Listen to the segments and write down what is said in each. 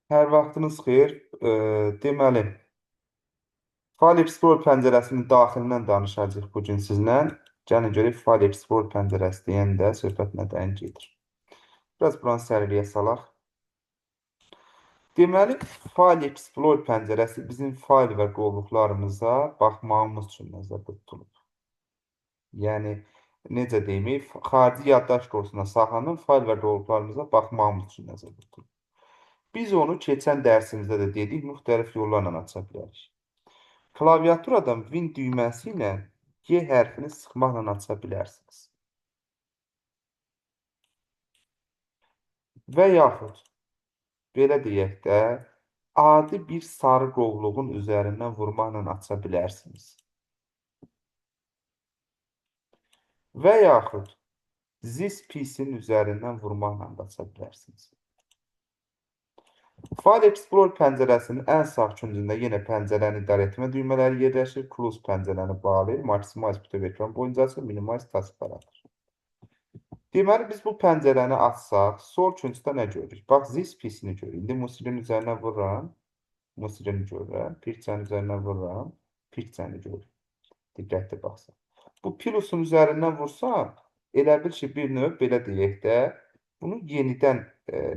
Hər vaxtınız xeyir. Deməli, File Explorer pəncərəsinin daxilindən danışacağıq bu gün sizlə. Gəlin görək File Explorer pəncərəsi deyəndə söhbət nədən gedir. Biraz buranı səriliyə salaq. Deməli, File Explorer pəncərəsi bizim fayl və qovluqlarımıza baxmağımız üçün nəzərdə tutulub. Yəni, necə deyim, xarici yaddaş qorsuna saxlanan fayl və qovluqlarımıza baxmağımız üçün nəzərdə tutulub. Biz onu keçən dərsimizdə də dedik, müxtəlif yollarla aça bilərik. Klaviaturadan Win düyməsi ilə G hərfini sıxmaqla aça bilərsiniz. Və yaxud, belə deyək də, adi bir sarı qovluğun üzərindən vurmaqla aça bilərsiniz. Və yaxud, This PC-nin üzərindən vurmaqla da aça bilərsiniz. File Explorer pəncərəsinin ən sağ küncündə yenə pəncərəni idarə etmə düymələri yerləşir. Close pəncərəni bağlayır. Maximize bütöv ekran boyunca açır. Minimize taskbaradır. Deməli, biz bu pəncərəni açsaq, sol küncdə nə görürük? Bax, This PC-ni görürük. İndi musiqinin üzərinə vururam. Musiqini görürəm. Picture-nin üzərinə vururam. Picture-ni görürük. Diqqətli baxsaq. Bu plusun üzərindən vursam, elə bil ki, bir növ belə deyək də, bunu yenidən,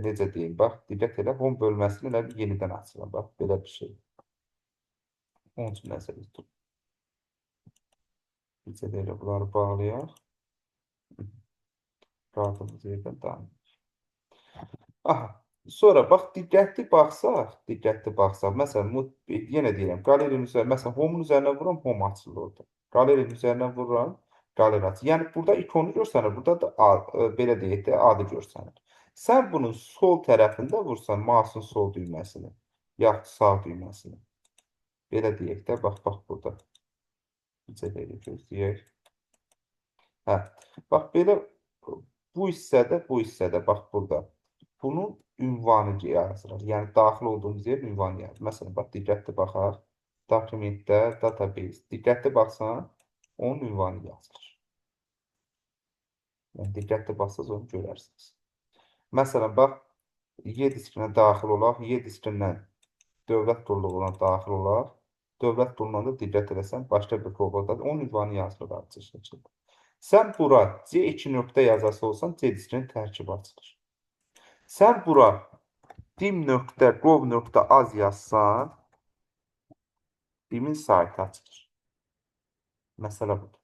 necə deyim, bax, diqqət elə, home bölməsini elə bir yenidən açıram, bax, belə bir şey. Onun üçün nəzərdə tutun. Bizə də elə bunları bağlayaq. Qaldığımız yerdən davam edir. Aha, sonra, bax, diqqətli baxsaq, məsələn, yenə deyirəm, qalerinin üzərinə, məsələn, home-un üzərinə vururam, home açılır orada. Qalerinin üzərinə vururam, qaleri açılır. Yəni, burada ikonu görsənir, burada da, belə deyək də, adı görsənir. Sən bunun sol tərəfində vursan, mouse'un sol düyməsini, yaxud sağ düyməsini. Belə deyək də, bax, burada. Necə deyək, gözləyək. Hə, bax, belə, bu hissədə, bax, burada. Bunun ünvanı yazılır. Yəni, daxil olduğumuz yerin ünvanı yazılır. Məsələn, bax, diqqətli baxaq. Dokumentdə, database. Diqqətli baxsan, onun ünvanı yazılır. Yəni, diqqətli baxsaq, onu görərsiniz. Məsələn, bax, Y-diskinə daxil olaq, Y-diskindən dövlət qulluğuna daxil olaq. Dövlət qulluğuna da diqqət eləsən, başqa bir qovluqdadır. Onun ünvanı yazılır artıq şəkildə. Sən bura C2 nöqtə yazası olsan, C-diskinin tərkibi açılır. Sən bura dim.gov.az yazsan, dimin saytı açılır. Məsələ budur.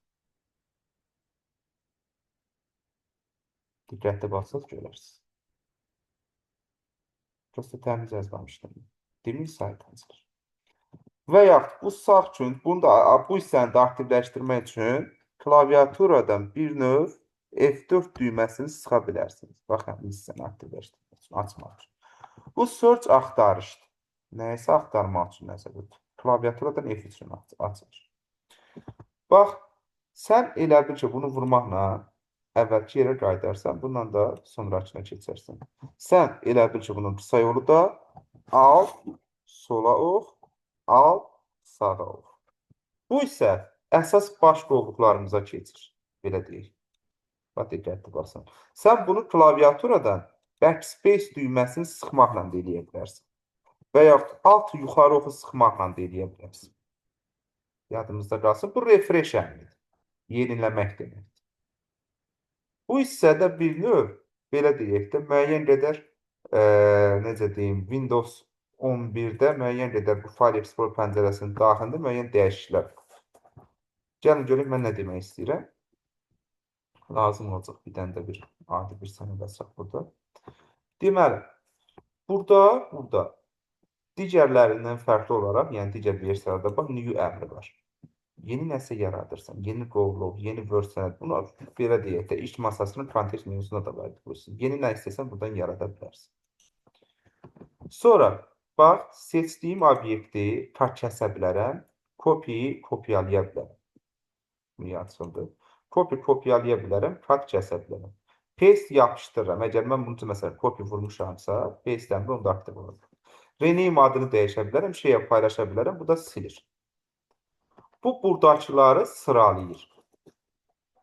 Diqqətli baxsaq görərsiniz. Prosta təmiz yazmamışdım. Dimin saytı açılır. Və yaxud bu sağ üçün, bu hissəni də aktivləşdirmək üçün klaviaturadan bir növ F4 düyməsini sıxa bilərsiniz. Baxın, bu hissəni aktivləşdirmək üçün, açmaq üçün. Bu search axtarışdır. Nəyisə axtarmaq üçün nəzərdə tutun. Klaviaturadan F3 üçün açılır. Bax, sən elə bil ki, bunu vurmaqla əvvəlki yerə qaydarsan, bundan da sonrakına keçərsən. Sən elə bil ki, bunun qısa yolu da alt, sola ox, alt, sağa ox. Bu isə əsas baş qovluqlarımıza keçir. Belə deyək. Bax, diqqətli baxsan. Sən bunu klaviaturadan backspace düyməsini sıxmaqla da eləyə bilərsən. Və yaxud alt yuxarı oxu sıxmaqla da eləyə bilərsən. Yadımızda qalsın. Bu refresh əmridir. Yeniləmək deməkdir. Bu hissədə bir növ, belə deyək də, müəyyən qədər, necə deyim, Windows 11-də müəyyən qədər bu File Explorer pəncərəsinin daxilində müəyyən dəyişikliklər. Gəlin görək, mən nə demək istəyirəm. Lazım olacaq bir dənə də bir adi bir sənəd açaq burada. Deməli, burada digərlərindən fərqli olaraq, yəni digər versiyalarda bax, new əmri var. Yeni nəsə yaradırsan, yeni qovluq, yeni Word sənəd, bunu belə deyək də, iş masasının kontekst menüsünə da var ediyorsun. Yeni nə istəsən, buradan yarada bilərsin. Sonra, bax, seçdiyim obyekti kəsə bilərəm, kopyalaya bilərəm. Niyə açıldı? Kopyalaya bilərəm, kəsə bilərəm. Paste yapışdırıram. Əgər mən bunu üçün, məsələn, kopya vurmuşamsa, paste əmri onda aktiv olur. Rename adını dəyişə bilərəm, şeyə paylaşa bilərəm, bu da silir. Bu, buradakıları sıralayır.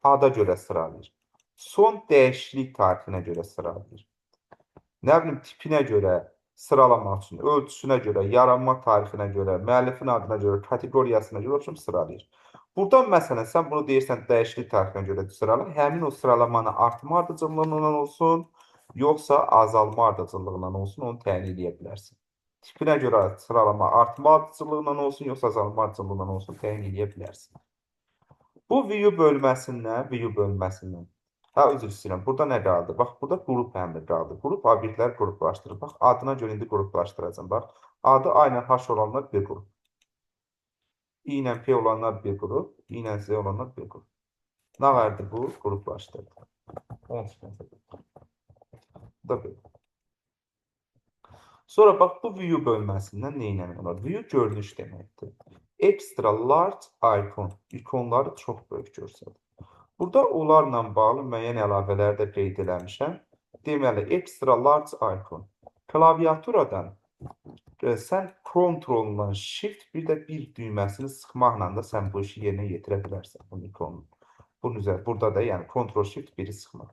Ada görə sıralayır. Son dəyişiklik tarifinə görə sıralayır. Nə bilim, tipinə görə, sıralamaq üçün ölçüsünə görə, yaranma tarixinə görə, müəllifin adına görə, kateqoriyasına görə o sıralayır. Buradan məsələn sən bunu deyirsən dəyişiklik tarixinə görə sırala, həmin o sıralamanı artma ardıcıllığından olsun, yoxsa azalma ardıcıllığından olsun, onu təyin edə bilərsən. Tipinə görə sıralama artma ardıcıllığından olsun, yoxsa azalma ardıcıllığından olsun, təyin edə bilərsən. Bu view bölməsindən. Ha, üzr istəyirəm. Burada nə qaldı? Bax, burada qrup əmri qaldı. Qrup obyektləri qruplaşdırır. Bax, adına görə indi qruplaşdıracağım. Bax, adı A ilə H olanlar bir qrup. I ilə P olanlar bir qrup. I ilə Z olanlar bir qrup. Nə verdi bu? Qruplaşdırdı. 10 da belə. Sonra bax, bu view bölməsindən nə ilə olar? View görünüş deməkdir. Extra large icon. İkonları çox böyük görsədir. Burada onlarla bağlı müəyyən əlavələri də qeyd eləmişəm. Deməli, extra large icon. Klaviaturadan sən Ctrl-la Shift bir də bir düyməsini sıxmaqla da sən bu işi yerinə yetirə bilərsən. Bunun ikonunu. Bunun üzərində burada da yəni Ctrl-Shift biri sıxmaq.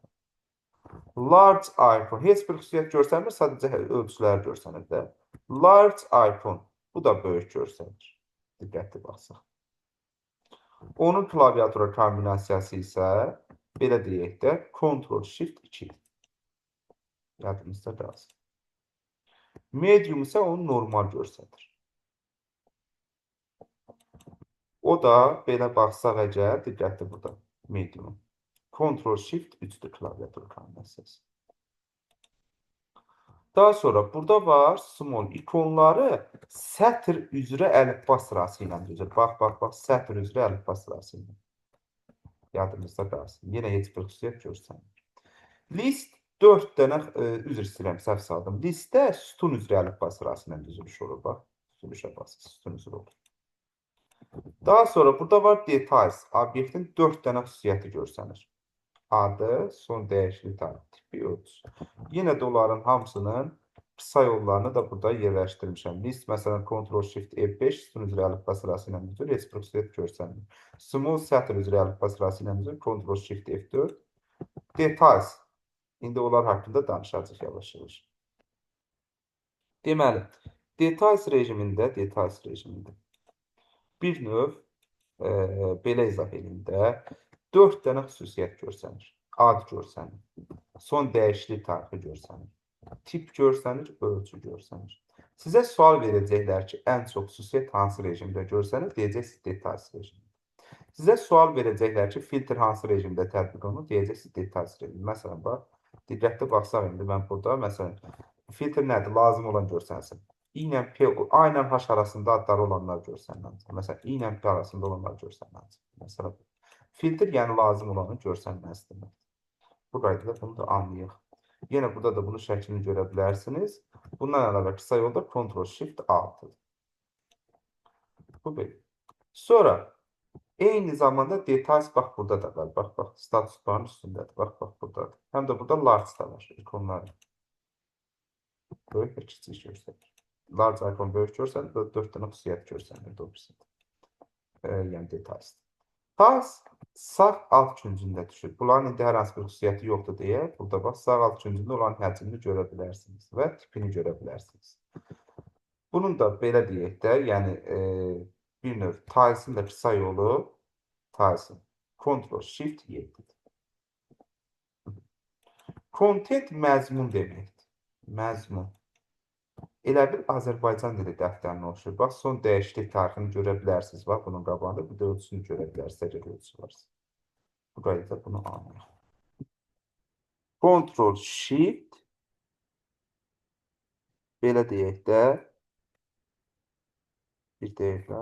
Large icon. Heç bir xüsusiyyət görsənmir, sadəcə ölçülər görsənir də. Large icon. Bu da böyük görsənir. Diqqətli baxsaq. Onun klaviatura kombinasiyası isə belə deyək də Ctrl-Shift-2. Yadınızda qalsın. Medium isə onu normal göstərir. O da belə baxsaq əgər, diqqətli burada medium. Ctrl-Shift-3-dür klaviatura kombinasiyası. Daha sonra burada var small ikonları sətr üzrə əlifba sırası ilə düzür. Bax, sətr üzrə əlifba sırası ilə. Yadınızda qalsın. Yenə heç bir xüsusiyyət görsənmir. List 4 dənə, üzr istəyirəm, səhv saldım. Listdə sütun üzrə əlifba sırası ilə düzülüş olur. Bax, düzülüşə basın, sütun üzrə olur. Daha sonra burada var details. Obyektin 4 dənə xüsusiyyəti görsənir. Adı, son dəyişiklik tarixi, tipi, ölçüsü. Yenə də onların hamısının qısa yollarını da burada yerləşdirmişəm. List, məsələn, Ctrl-Shift-F5 sütun üzrə əlifba sırası ilə düzür, heç bir xüsusiyyət görsənmir. Small sətr üzrə əlifba sırası ilə düzür, Ctrl-Shift-F4. Details. İndi onlar haqqında danışacağıq yavaş-yavaş. Deməli, details rejimində bir növ belə izah edildə 4 dənə xüsusiyyət görsənir. Ad görsənir. Son dəyişiklik tarixi görsənir. Tip görsənir, ölçü görsənir. Sizə sual verəcəklər ki, ən çox xüsusiyyət hansı rejimdə görsənir? Deyəcəksiniz details rejimdə. Sizə sual verəcəklər ki, filtr hansı rejimdə tətbiq olunur? Deyəcəksiniz details rejimdə. Məsələn, bax, diqqətli baxsaq indi mən burada, məsələn, filtr nədir? Lazım olan görsənsin. I ilə P, A ilə H arasında adları olanlar görsənməlidir. Məsələn, I ilə P arasında olanlar görsənməlidir. Məsələn, filtr yəni lazım olanı görsənməlidir. Bu qaydada bunu da anlayaq. Yenə burada da bunun şəklini görə bilərsiniz. Bundan əlavə qısa yolda Ctrl-Shift-6-dır. Bu belə. Sonra eyni zamanda details bax burada da var. Bax, status barın üstündədir. Bax, buradadır. Həm də burada large da var. İkonlar. Böyük və kiçik göstərir. Large icon böyük görsənir və 4 dənə xüsusiyyət görsənir. Yəni details. Task sağ alt küncündə düşür. Bunların indi hər hansı bir xüsusiyyəti yoxdur deyə, burada bax, sağ alt küncündə olan həcmini görə bilərsiniz və tipini görə bilərsiniz. Bunun da belə deyək də, yəni bir növ tiles'in də qısa yolu tiles'in Ctrl-Shift-7'dir. Content məzmun deməkdir. Məzmun. Elə bir Azərbaycan dili dəftərinə oxşur. Bax, son dəyişiklik tarixini görə bilərsiniz. Bax, bunun qabağında bir də ölçüsünü görə bilərsiniz. Əgər ölçüsü varsa. Bu qaydada bunu anlayaq. Ctrl-Shift belə deyək də bir dəqiqə.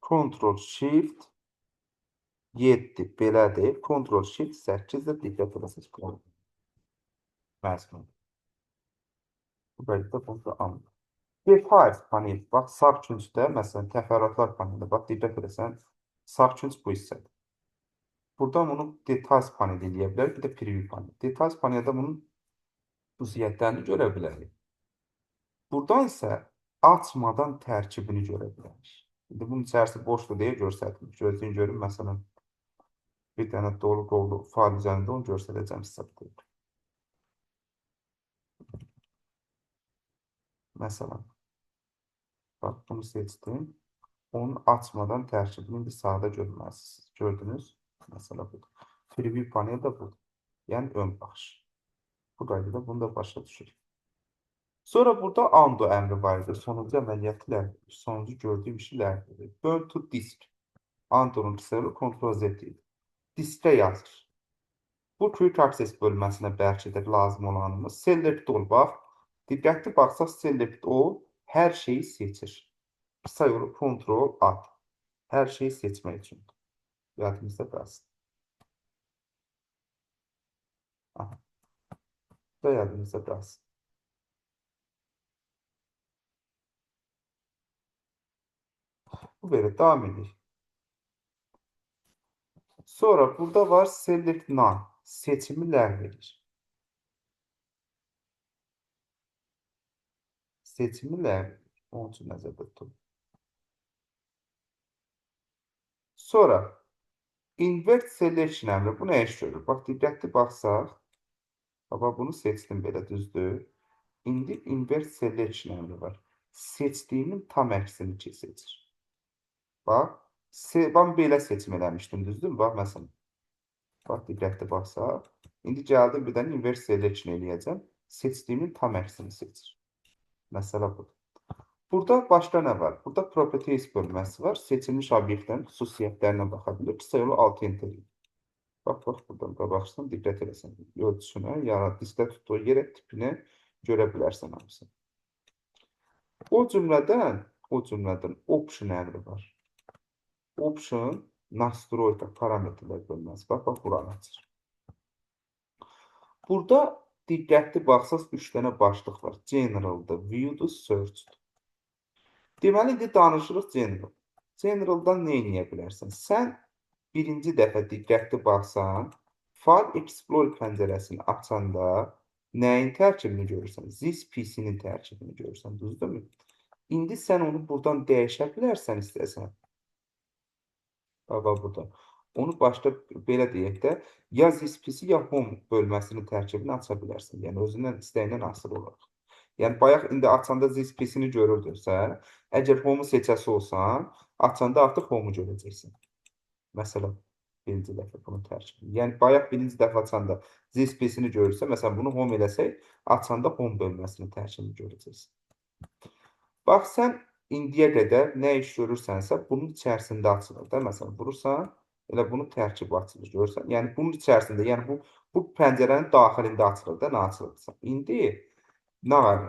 Ctrl-Shift 7 belədir. Ctrl-Shift 8 də diqqət edəsiniz. Məzmun. Bu qaydada bunu da anlayaq. Details panel, bax, sağ küncdə, məsələn, təfərrüatlar panelində, bax, diqqət edəsən, sağ künc bu hissədir. Buradan bunu details paneli eləyə bilər, bir də preview panel. Details paneldə bunun xüsusiyyətlərini görə bilərik. Buradan isə açmadan tərkibini görə bilərik. İndi bunun içərisi boşdur deyə göstərdim. Gözləyin görün, məsələn, Bir dənə dolu qollu fail üzərində onu göstərəcəm sizə. Məsələn, bax, bunu seçdim. Onu açmadan tərkibini indi sağda görməlisiniz. Gördünüz? Məsələ budur. Preview panel də budur. Yəni ön baxış. Bu qaydada bunu da başa düşürük. Sonra burada undo əmri var idi. Sonuncu əməliyyatı ləğv edir. Sonuncu gördüyüm işi ləğv edir. Burn to disk. Undo'nun qısağı Ctrl-Z idi. Diskə yazır. Bu quick access bölməsinə bəlkədir lazım olanımız. Select all, bax. Diqqətli baxsaq, select all hər şeyi seçir. Qısa yolu Ctrl-A. Hər şeyi seçmək üçün. Yadınızda qalsın. Aha. Da yadınızda qalsın. Bu belə davam edir. Sonra burada var select none. Seçimi ləğv edir. Seçimi ləğv edir. Onun üçün nəzərdə tutun. Sonra invert selection əmri bu nə iş görür? Bax, diqqətli baxsaq. Bax, bunu seçdim belə, düzdür. İndi invert selection əmri var. Seçdiyimin tam əksini seçir. Bax, ben belə seçim eləmişdim, düzdür? Bax, məsələn. Bax, diqqətli baxsaq. İndi gəldim, bir dənə invert selection eləyəcəm. Seçdiyimin tam əksini seçir. Məsələ budur. Burada başqa nə var? Burada properties bölməsi var. Seçilmiş obyektlərin xüsusiyyətlərinə baxa bilir. Qısa yolu alt enter edir. Bax, buradan qabaqsın, diqqət eləsən. Ölçüsünə, yəni diskdə tutduğu yerə tipini görə bilərsən hamısını. O cümlədən option əmri var. Option, nastroyka, parametrlər bölməsi. Bax, buranı açır. Burada diqqətli baxsaq 3 dənə başlıq var. General'da, view'dur, search'dur. Deməli, indi danışırıq general. General'dan nə eləyə bilərsən? Sən birinci dəfə diqqətli baxsan, File Explorer pəncərəsini açanda nəyin tərkibini görürsən? This PC-nin tərkibini görürsən, düzdürmü? İndi sən onu buradan dəyişə bilərsən istəsən. Bax, burada. Onu başda belə deyək də, ya this PC, ya home bölməsinin tərkibini aça bilərsən. Yəni, özündən istəyindən asılı olaraq. Yəni, bayaq indi açanda this PC-ni görürdünsə, əgər home-u seçəsi olsan, açanda artıq home-u görəcəksən. Məsələn, birinci dəfə bunun tərkibini. Yəni, bayaq birinci dəfə açanda this PC-ni görürsə, məsələn, bunu home eləsək, açanda home bölməsinin tərkibini görəcəksən. Bax, sən indiyə qədər nə iş görürsənsə, bunun içərisində açılır da. Məsələn, vurursan, elə bunun tərkibi açılır, görürsən. Yəni, bunun içərisində, yəni bu pəncərənin daxilində açılır da, nə açılırsa. İndi nə var?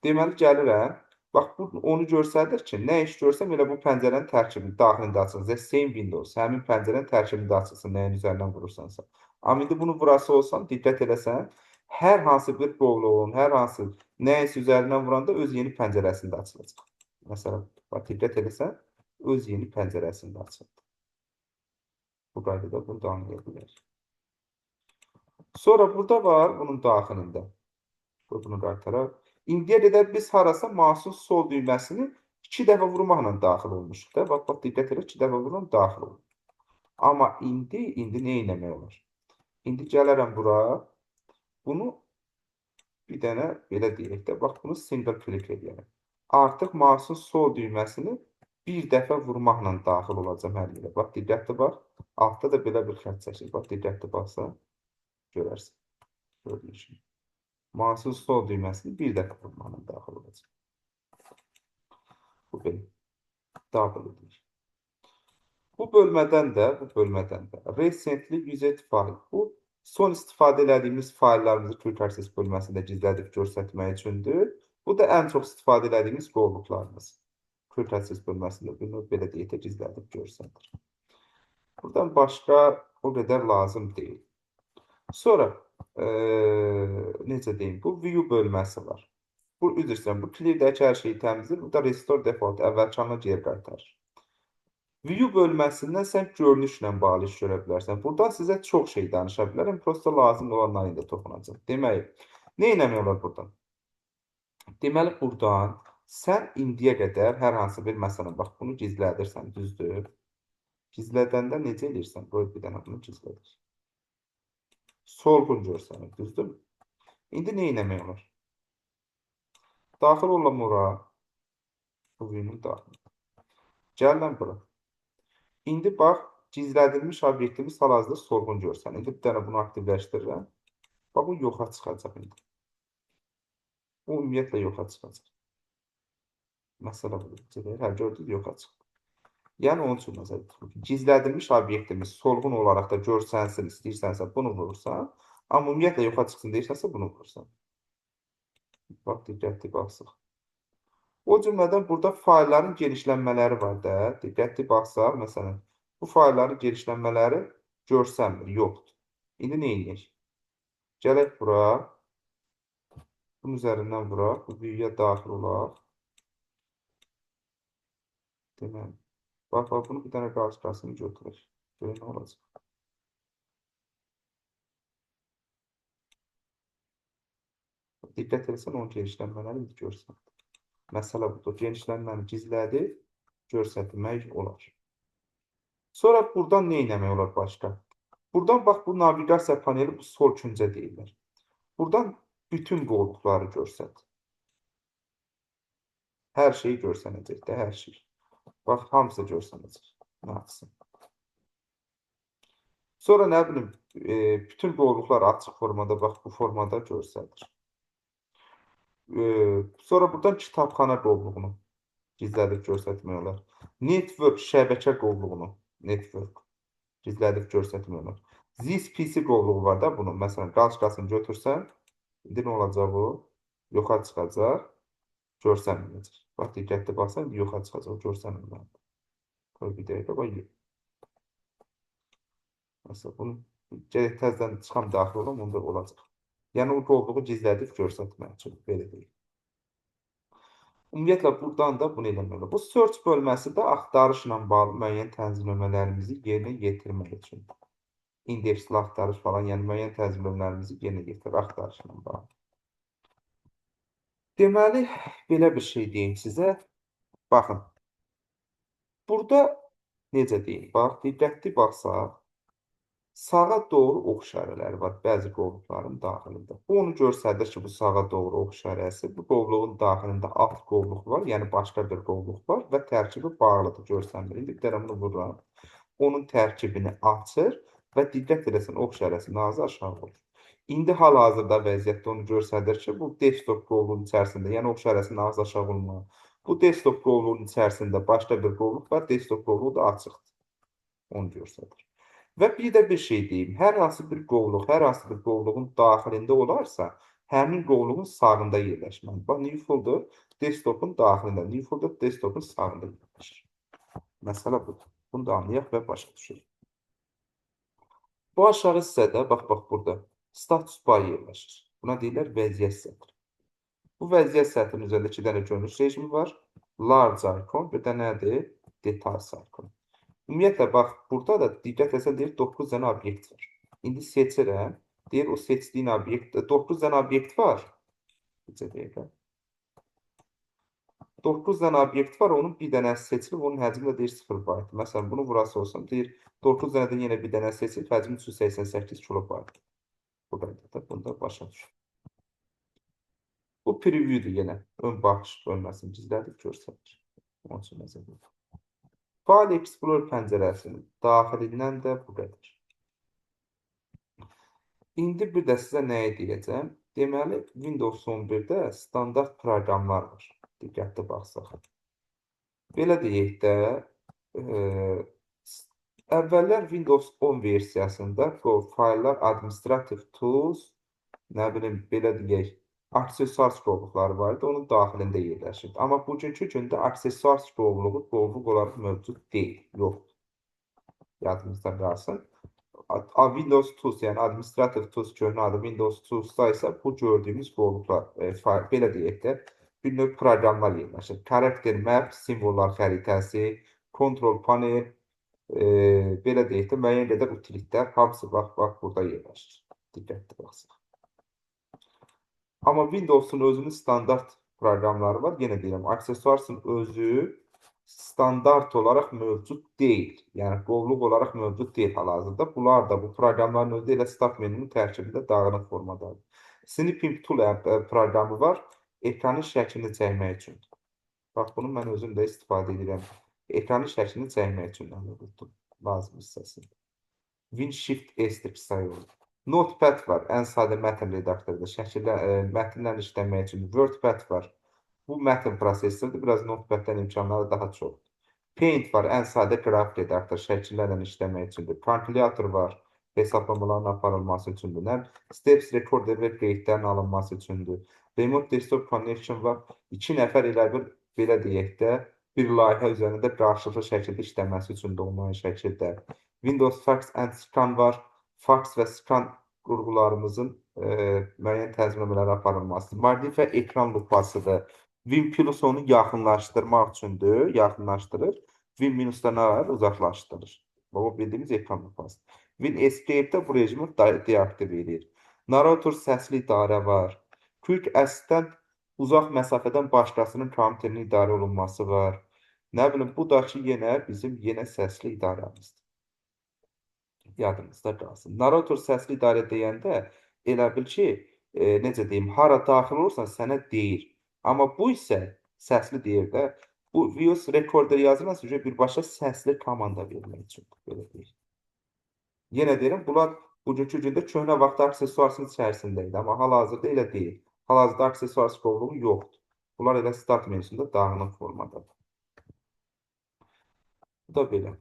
Deməli, gəlirəm. Bax, bu onu göstərir ki, nə iş görsəm, elə bu pəncərənin tərkibini daxilində açılsın. The same Windows, həmin pəncərənin tərkibində açılsın, nəyin üzərindən vurursansa. Amma indi bunu vurası olsan, diqqət eləsən, hər hansı bir qovluğun, hər hansı nəyisə üzərindən vuranda öz yeni pəncərəsində açılacaq. Məsələn, diqqət eləsən, öz yeni pəncərəsində açıldı. Bu qaydada bunu da anlaya bilərik. Sonra burada var bunun daxilində. Bunu qaytaraq. İndiyə qədər biz harasa mouse'un sol düyməsini 2 dəfə vurmaqla daxil olmuşuq da. Bax, diqqət elə, 2 dəfə vururam, daxil olur. Amma indi nə eləmək olar? İndi gələrəm bura. Bunu bir dənə belə deyək də. Bax, bunu single click edəyəm. Artıq mouse'un sol düyməsini bir dəfə vurmaqla daxil olacam hər yerə. Bax, diqqətli bax. Altda da belə bir xətt çəkir. Bax, diqqətli baxsa görərsən. Gördüyünüz kimi. Mouse'un sol düyməsini bir dəfə vurmaqla daxil olacaq. Bu belə. Double edir. Bu bölmədən də recently used file. Bu son istifadə etdiyimiz fayllarımızı quick access bölməsində gizlədib göstərmək üçündür. Bu da ən çox istifadə etdiyimiz qovluqlarımız. Quick access bölməsində bunu belə deyək də gizlədib göstərir. Buradan başqa o qədər lazım deyil. Sonra necə deyim, bu view bölməsi var. Bu üzr istəyirəm, bu clear-dəki hər şeyi təmizləyir. Bu da restore default, əvvəlkanına geri qaytarır. View bölməsindən sən görünüşlə bağlı iş görə bilərsən. Buradan sizə çox şey danışa bilərəm. Prosta lazım olanları indi toxunacaq. Demək, nə eləmək olar buradan? Deməli, buradan sən indiyə qədər hər hansı bir məsələn, bax, bunu gizlədirsən, düzdür. Gizlədəndə necə edirsən? Qoy bir dənə bunu gizlədir. Solğun görsənir, düzdür? İndi nə etmək olar? Daxil olam ora. Bu view'un daxil. Gəlirəm bura. İndi bax, gizlədilmiş obyektimiz hal-hazırda solğun görsənir. İndi bir dənə bunu aktivləşdirirəm. Bax, bu yoxa çıxacaq indi. Bu ümumiyyətlə yoxa çıxacaq. Məsələ budur. Hə, gördünüz, yoxa çıxdı. Yəni, onun üçün nəzərdə tutulur ki, gizlədilmiş obyektimiz solğun olaraq da görsənsin, istəyirsənsə bunu vurursan, amma ümumiyyətlə yoxa çıxsın deyirsənsə bunu vurursan. Bax, diqqətli baxsaq. O cümlədən burada faylların genişlənmələri var da, diqqətli baxsaq, məsələn, bu faylların genişlənmələri görsənmir, yoxdur. İndi nə edək? Gələk bura, bunun üzərindən vuraq, bu view'ya daxil olaq. Deməli, bax, bunu bir dənə qarşı-qarşısını götürək. Görək nə olacaq. Diqqət etsən, onun genişlənmələri görsən. Məsələ budur, genişlənməni gizlədib göstərmək olar. Sonra buradan nə etmək olar başqa? Buradan bax, bu naviqasiya paneli, bu sol küncə deyirlər. Buradan bütün qovluqları görsət. Hər şeyi görsənəcək də, hər şey. Bax, hamısı görsənəcək. Nə yapsın? Sonra nə bilim, bütün qovluqlar açıq formada, bax, bu formada görsədir. Sonra buradan kitabxana qovluğunu gizlədib göstərmək olar. Network şəbəkə qovluğunu, network gizlədib göstərmək olar. This PC qovluğu var da bunun, məsələn, qarşı-qarşısını götürsən, indi nə olacaq o? Yoxa çıxacaq, görsənməyəcək. Bax, diqqətli baxsan, yoxa çıxacaq, görsənməyəcək. Qoy bir dəqiqə, qoy. Məsələn, bunu gələk təzdən çıxam daxil olam, onda olacaq. Yəni, o qovluğu gizlədib göstərmək üçün, belə deyil. Ümumiyyətlə, buradan da bunu eləmək olar. Bu search bölməsi də axtarışla bağlı müəyyən tənzimləmələrimizi yerinə yetirmək üçün. İndeksli axtarış falan, yəni müəyyən tənzimləmələrimizi yerinə yetirir axtarışla bağlı. Deməli, belə bir şey deyim sizə. Baxın, burada necə deyim? Bax, diqqətli baxsaq, sağa doğru ox işarələri var bəzi qovluqların daxilində. Bu onu göstərir ki, bu sağa doğru ox işarəsi, bu qovluğun daxilində alt qovluq var, yəni başqa bir qovluq var və tərkibi bağlıdır, görsənmir. İndi bir dənə bunu vururam. Onun tərkibini açır və diqqət edəsən ox işarəsinin ağzı aşağı olur. İndi hal-hazırda vəziyyətdə onu göstərir ki, bu desktop qovluğun içərisində, yəni ox işarəsinin ağzı aşağı olmalı. Bu desktop qovluğun içərisində başqa bir qovluq var, desktop qovluğu da açıqdır. Onu göstərir. Və bir də bir şey deyim, hər hansı bir qovluq, hər hansı bir qovluğun daxilində olarsa, həmin qovluğun sağında yerləşməlidir. Bax, new folder desktopun daxilində, new folder desktopun sağında yerləşir. Məsələ budur. Bunu da anlayaq və başa düşürük. Bu aşağı hissədə, bax, burada status bar yerləşir. Buna deyirlər vəziyyət sətri. Bu vəziyyət sətrinin üzərində 2 dənə görünüş rejimi var. Large icon, bir də nədir? Details icon. Ümumiyyətlə, bax, burada da diqqət etsən, deyir, 9 dənə obyekt var. İndi seçirəm, deyir, o seçdiyin obyekt, 9 dənə obyekt var. Necə deyək, 9 dənə obyekt var, onun bir dənəsi seçilib, onun həcmi də deyir 0 byte. Məsələn, bunu vurası olsam, deyir, 9 dənədən yenə bir dənə seçilib, həcmi 388 kilobyte. Buradaydı da, bunu da başa düşür. Bu preview'dur yenə, ön baxış bölməsini gizlədib göstərir. Onun üçün nəzərdə tutulur. File Explorer pəncərəsinin daxilindən də bu qədər. İndi bir də sizə nəyi deyəcəm? Deməli, Windows 11-də standart proqramlar var. Diqqətli baxsaq. Belə deyək də, əvvəllər Windows 10 versiyasında bu fayllar Administrative Tools, nə bilim, belə deyək, aksesuar qovluqları vardı, onun daxilində yerləşirdi. Amma bugünkü gündə aksesuar qovluq olaraq mövcud deyil, yoxdur. Yadınızda qalsın. Windows Tools, yəni Administrative Tools köhnə adı Windows Tools-da isə bu gördüyümüz qovluqlar, belə deyək də, bir növ proqramlar yerləşir. Karakter map, simvollar xəritəsi, kontrol panel, belə deyək də, müəyyən qədər utilitlər, hamısı bax, burada yerləşir. Diqqətli baxsaq. Amma Windows'un özünün standart proqramları var. Yenə deyirəm, aksesuarsın özü standart olaraq mövcud deyil. Yəni qovluq olaraq mövcud deyil hal-hazırda. Bunlar da bu proqramların özü elə start menünün tərkibində dağınıq formadadır. Snipping tool proqramı var ekranın şəklini çəkmək üçün. Bax, bunu mən özüm də istifadə edirəm. Ekranın şəklini çəkmək üçün unutdum lazım hissəsini. Win-Shift-S sayılır. Notepad var, ən sadə mətn redaktorda. Mətnlə işləmək üçün. WordPad var. Bu mətn prosessordur. Biraz Notepaddən imkanları daha çoxdur. Paint var, ən sadə qrafik redaktor, şəkillərlə işləmək üçündür. Kompilator var, hesablamaların aparılması üçündür. Steps recorder və qeydlərin alınması üçündür. Remote Desktop Connection var. 2 nəfər elə bir, belə deyək də, bir layihə üzərində qarşılıqlı şəkildə işləməsi üçün də onlayn şəkildə. Windows Fax and Scan var. Fax və scan qurğularımızın müəyyən təzminələri aparılması. Modifə ekran lupasıdır. Win+ onu yaxınlaşdırmaq üçündür, yaxınlaşdırır. Win- nə var? Uzaqlaşdırır. O bildiyimiz ekran lupası. Win-Escape-də bu rejimi deaktiv edir. Narrator səsli idarə var. Quick Assistant uzaq məsafədən başqasının kompüterinin idarə olunması var. Nə bilim, bu da ki, bizim səsli idarəmizdir. Yadınızda qalsın. Narrator səsli idarə deyəndə elə bil ki, necə deyim, hara daxil olursan sənə deyir. Amma bu isə səsli deyir də. Bu voice recorder yazılırsa birbaşa səsli komanda vermək üçündür. Belə deyir. Yenə deyirəm, bunlar bugünkü gündə köhnə vaxt aksesuarsın içərisində idi. Amma hal-hazırda elə deyil. Hal-hazırda aksesuars qovluğu yoxdur. Bunlar elə start menüsündə dağınıq formadadır. Bu da belə.